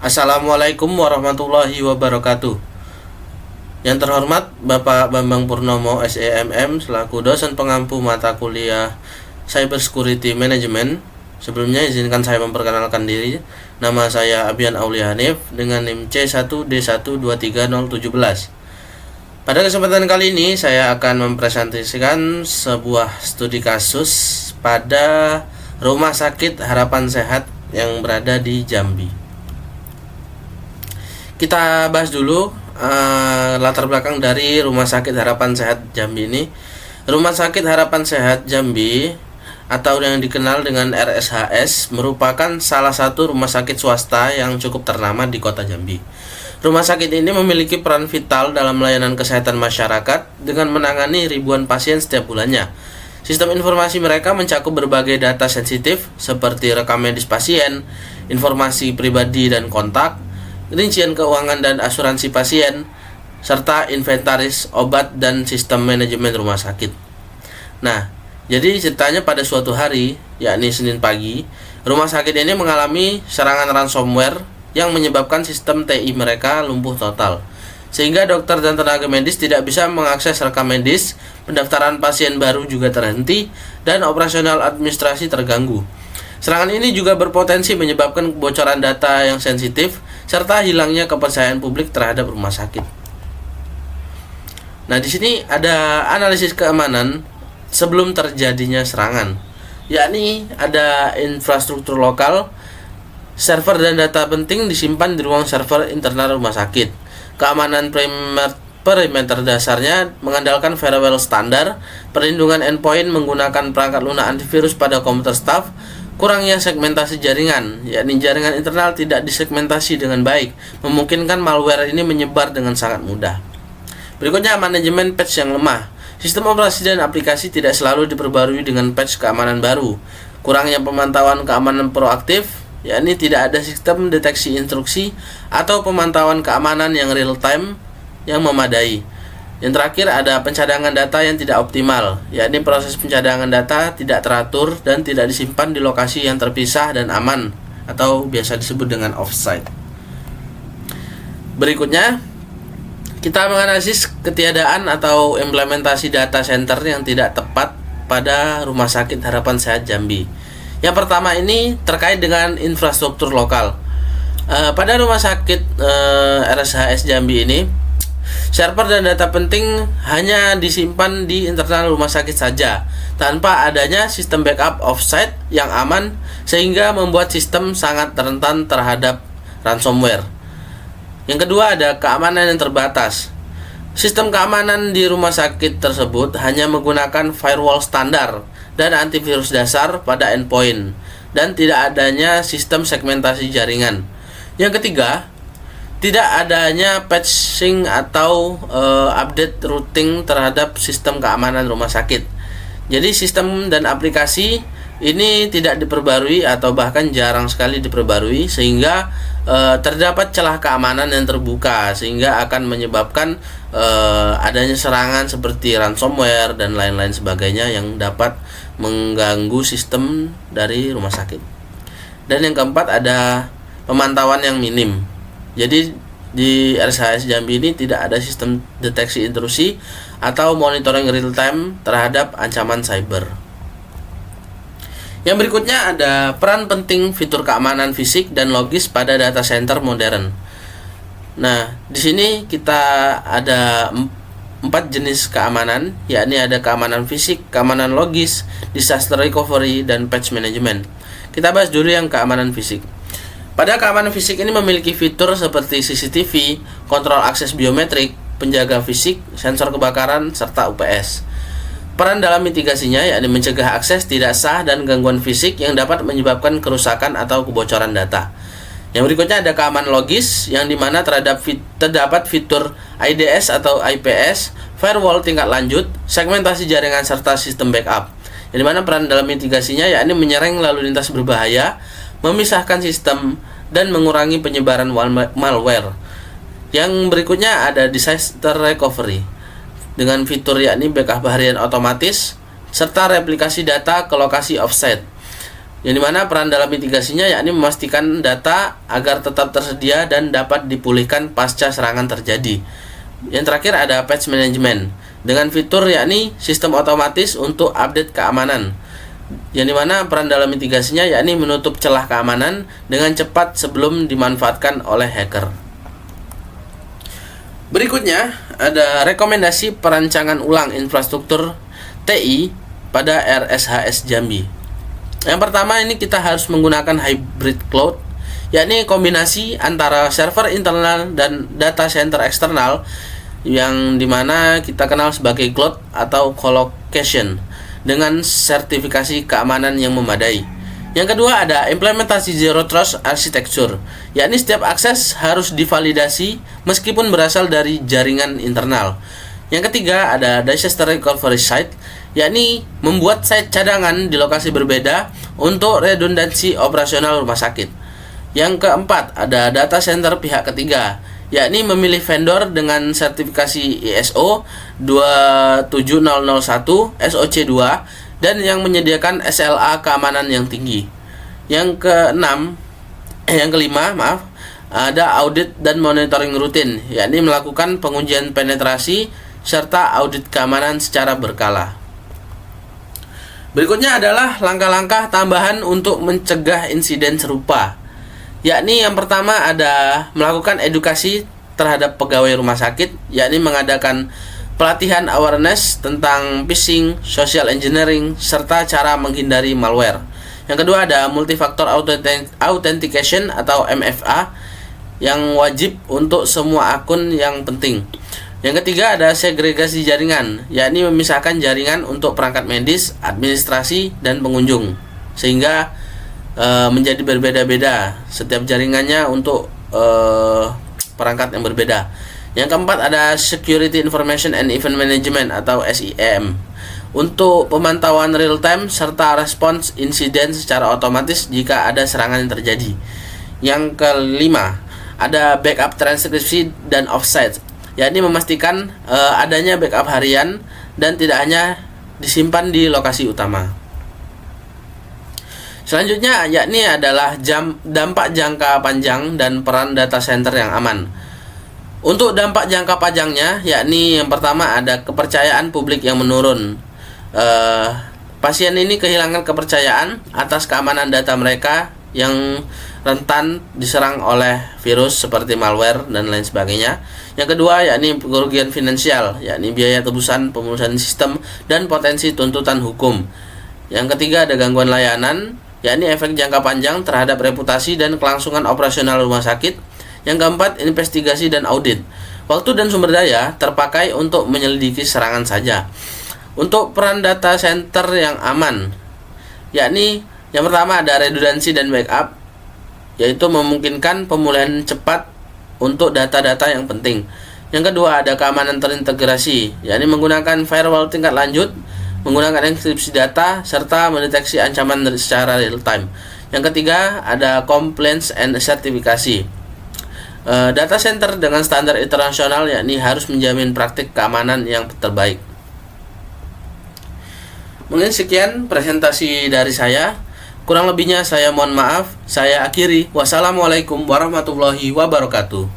Assalamualaikum warahmatullahi wabarakatuh. Yang terhormat Bapak Bambang Purnomo SEMM selaku dosen pengampu mata kuliah Cyber Security Management. Sebelumnya izinkan saya memperkenalkan diri. Nama saya Abian Aulia Hanif dengan NIM C1D1230017. Pada kesempatan kali ini saya akan mempresentasikan sebuah studi kasus pada Rumah Sakit Harapan Sehat yang berada di Jambi. Kita bahas dulu latar belakang dari Rumah Sakit Harapan Sehat Jambi ini. Rumah Sakit Harapan Sehat Jambi atau yang dikenal dengan RSHS merupakan salah satu rumah sakit swasta yang cukup ternama di kota Jambi. Rumah sakit ini memiliki peran vital dalam layanan kesehatan masyarakat dengan menangani ribuan pasien setiap bulannya. Sistem informasi mereka mencakup berbagai data sensitif seperti rekam medis pasien, informasi pribadi dan kontak, rincian keuangan dan asuransi pasien, serta inventaris obat dan sistem manajemen rumah sakit. Nah, jadi ceritanya pada suatu hari, yakni Senin pagi, rumah sakit ini mengalami serangan ransomware yang menyebabkan sistem TI mereka lumpuh total, sehingga dokter dan tenaga medis tidak bisa mengakses rekam medis, pendaftaran pasien baru juga terhenti, dan operasional administrasi terganggu. Serangan ini juga berpotensi menyebabkan kebocoran data yang sensitif serta hilangnya kepercayaan publik terhadap rumah sakit. Nah, di sini ada analisis keamanan sebelum terjadinya serangan, yakni ada infrastruktur lokal, server dan data penting disimpan di ruang server internal rumah sakit. Keamanan perimeter dasarnya mengandalkan firewall standar, perlindungan endpoint menggunakan perangkat lunak antivirus pada komputer staff. Kurangnya segmentasi jaringan, yakni jaringan internal tidak disegmentasi dengan baik, memungkinkan malware ini menyebar dengan sangat mudah. Berikutnya, manajemen patch yang lemah. Sistem operasi dan aplikasi tidak selalu diperbarui dengan patch keamanan baru. Kurangnya pemantauan keamanan proaktif, yakni tidak ada sistem deteksi instruksi atau pemantauan keamanan yang real time yang memadai. Yang terakhir, ada pencadangan data yang tidak optimal, yakni proses pencadangan data tidak teratur dan tidak disimpan di lokasi yang terpisah dan aman atau biasa disebut dengan offsite. Berikutnya, kita menganalisis ketiadaan atau implementasi data center yang tidak tepat pada Rumah Sakit Harapan Sehat Jambi. Yang pertama ini terkait dengan infrastruktur lokal. Pada Rumah Sakit RSHS Jambi ini, server dan data penting hanya disimpan di internal rumah sakit saja, tanpa adanya sistem backup offsite yang aman, sehingga membuat sistem sangat rentan terhadap ransomware. Yang kedua, ada keamanan yang terbatas. Sistem keamanan di rumah sakit tersebut hanya menggunakan firewall standar dan antivirus dasar pada endpoint, dan tidak adanya sistem segmentasi jaringan. Yang ketiga, tidak adanya patching atau update routing terhadap sistem keamanan rumah sakit. Jadi sistem dan aplikasi ini tidak diperbarui atau bahkan jarang sekali diperbarui, sehingga terdapat celah keamanan yang terbuka, sehingga akan menyebabkan adanya serangan seperti ransomware dan lain-lain sebagainya yang dapat mengganggu sistem dari rumah sakit. Dan yang keempat, ada pemantauan yang minim. Jadi di RSHS Jambi ini tidak ada sistem deteksi intrusi atau monitoring real time terhadap ancaman cyber. Yang berikutnya ada peran penting fitur keamanan fisik dan logis pada data center modern. Nah, di sini kita ada 4 jenis keamanan, yakni ada keamanan fisik, keamanan logis, disaster recovery, dan patch management. Kita bahas dulu yang keamanan fisik. Pada keamanan fisik ini memiliki fitur seperti CCTV, kontrol akses biometrik, penjaga fisik, sensor kebakaran, serta UPS. Peran dalam mitigasinya yakni mencegah akses tidak sah dan gangguan fisik yang dapat menyebabkan kerusakan atau kebocoran data. Yang berikutnya ada keamanan logis, yang dimana terdapat fitur IDS atau IPS, firewall tingkat lanjut, segmentasi jaringan, serta sistem backup. Yang dimana peran dalam mitigasinya yakni menyerang lalu lintas berbahaya, memisahkan sistem, dan mengurangi penyebaran malware. Yang berikutnya ada disaster recovery dengan fitur yakni backup harian otomatis serta replikasi data ke lokasi offsite. yang dimana peran dalam mitigasinya yakni memastikan data agar tetap tersedia dan dapat dipulihkan pasca serangan terjadi. Yang terakhir ada patch management dengan fitur yakni sistem otomatis untuk update keamanan, yang dimana peran dalam mitigasinya yakni menutup celah keamanan dengan cepat sebelum dimanfaatkan oleh hacker. Berikutnya ada rekomendasi perancangan ulang infrastruktur TI pada RSHS Jambi. Yang pertama ini kita harus menggunakan hybrid cloud, yakni kombinasi antara server internal dan data center eksternal, yang dimana kita kenal sebagai cloud atau colocation dengan sertifikasi keamanan yang memadai. Yang kedua ada implementasi Zero Trust Architecture, yakni setiap akses harus divalidasi meskipun berasal dari jaringan internal. Yang ketiga ada Disaster Recovery Site, yakni membuat site cadangan di lokasi berbeda untuk redundansi operasional rumah sakit. Yang keempat ada data center pihak ketiga, yakni memilih vendor dengan sertifikasi ISO 27001 SOC2 dan yang menyediakan SLA keamanan yang tinggi. Yang kelima, ada audit dan monitoring rutin, yakni melakukan pengujian penetrasi serta audit keamanan secara berkala. Berikutnya adalah langkah-langkah tambahan untuk mencegah insiden serupa, yakni yang pertama ada melakukan edukasi terhadap pegawai rumah sakit, yakni mengadakan pelatihan awareness tentang phishing, social engineering, serta cara menghindari malware. Yang kedua ada multifactor authentication atau MFA yang wajib untuk semua akun yang penting. Yang ketiga ada segregasi jaringan, yakni memisahkan jaringan untuk perangkat medis, administrasi, dan pengunjung, sehingga menjadi berbeda-beda setiap jaringannya untuk perangkat yang berbeda. Yang keempat ada Security Information and Event Management atau SIEM untuk pemantauan real time serta respons insiden secara otomatis jika ada serangan yang terjadi. Yang kelima ada backup transkripsi dan offsite, yakni memastikan adanya backup harian dan tidak hanya disimpan di lokasi utama. Selanjutnya yakni adalah dampak jangka panjang dan peran data center yang aman. Untuk dampak jangka panjangnya, yakni yang pertama ada kepercayaan publik yang menurun. Pasien ini kehilangan kepercayaan atas keamanan data mereka yang rentan diserang oleh virus seperti malware dan lain sebagainya. Yang kedua yakni kerugian finansial, yakni biaya tebusan pemulihan sistem dan potensi tuntutan hukum. Yang ketiga ada gangguan layanan, yakni efek jangka panjang terhadap reputasi dan kelangsungan operasional rumah sakit. Yang keempat investigasi dan audit. Waktu dan sumber daya terpakai untuk menyelidiki serangan saja. Untuk peran data center yang aman, yakni yang pertama ada redundansi dan backup, yaitu memungkinkan pemulihan cepat untuk data-data yang penting. Yang kedua ada keamanan terintegrasi, yakni menggunakan firewall tingkat lanjut, menggunakan enkripsi data, serta mendeteksi ancaman secara real time. Yang ketiga ada compliance and sertifikasi. Data center dengan standar internasional yakni harus menjamin praktik keamanan yang terbaik. Mungkin sekian presentasi dari saya. Kurang lebihnya saya mohon maaf. Saya akhiri. Wassalamualaikum warahmatullahi wabarakatuh.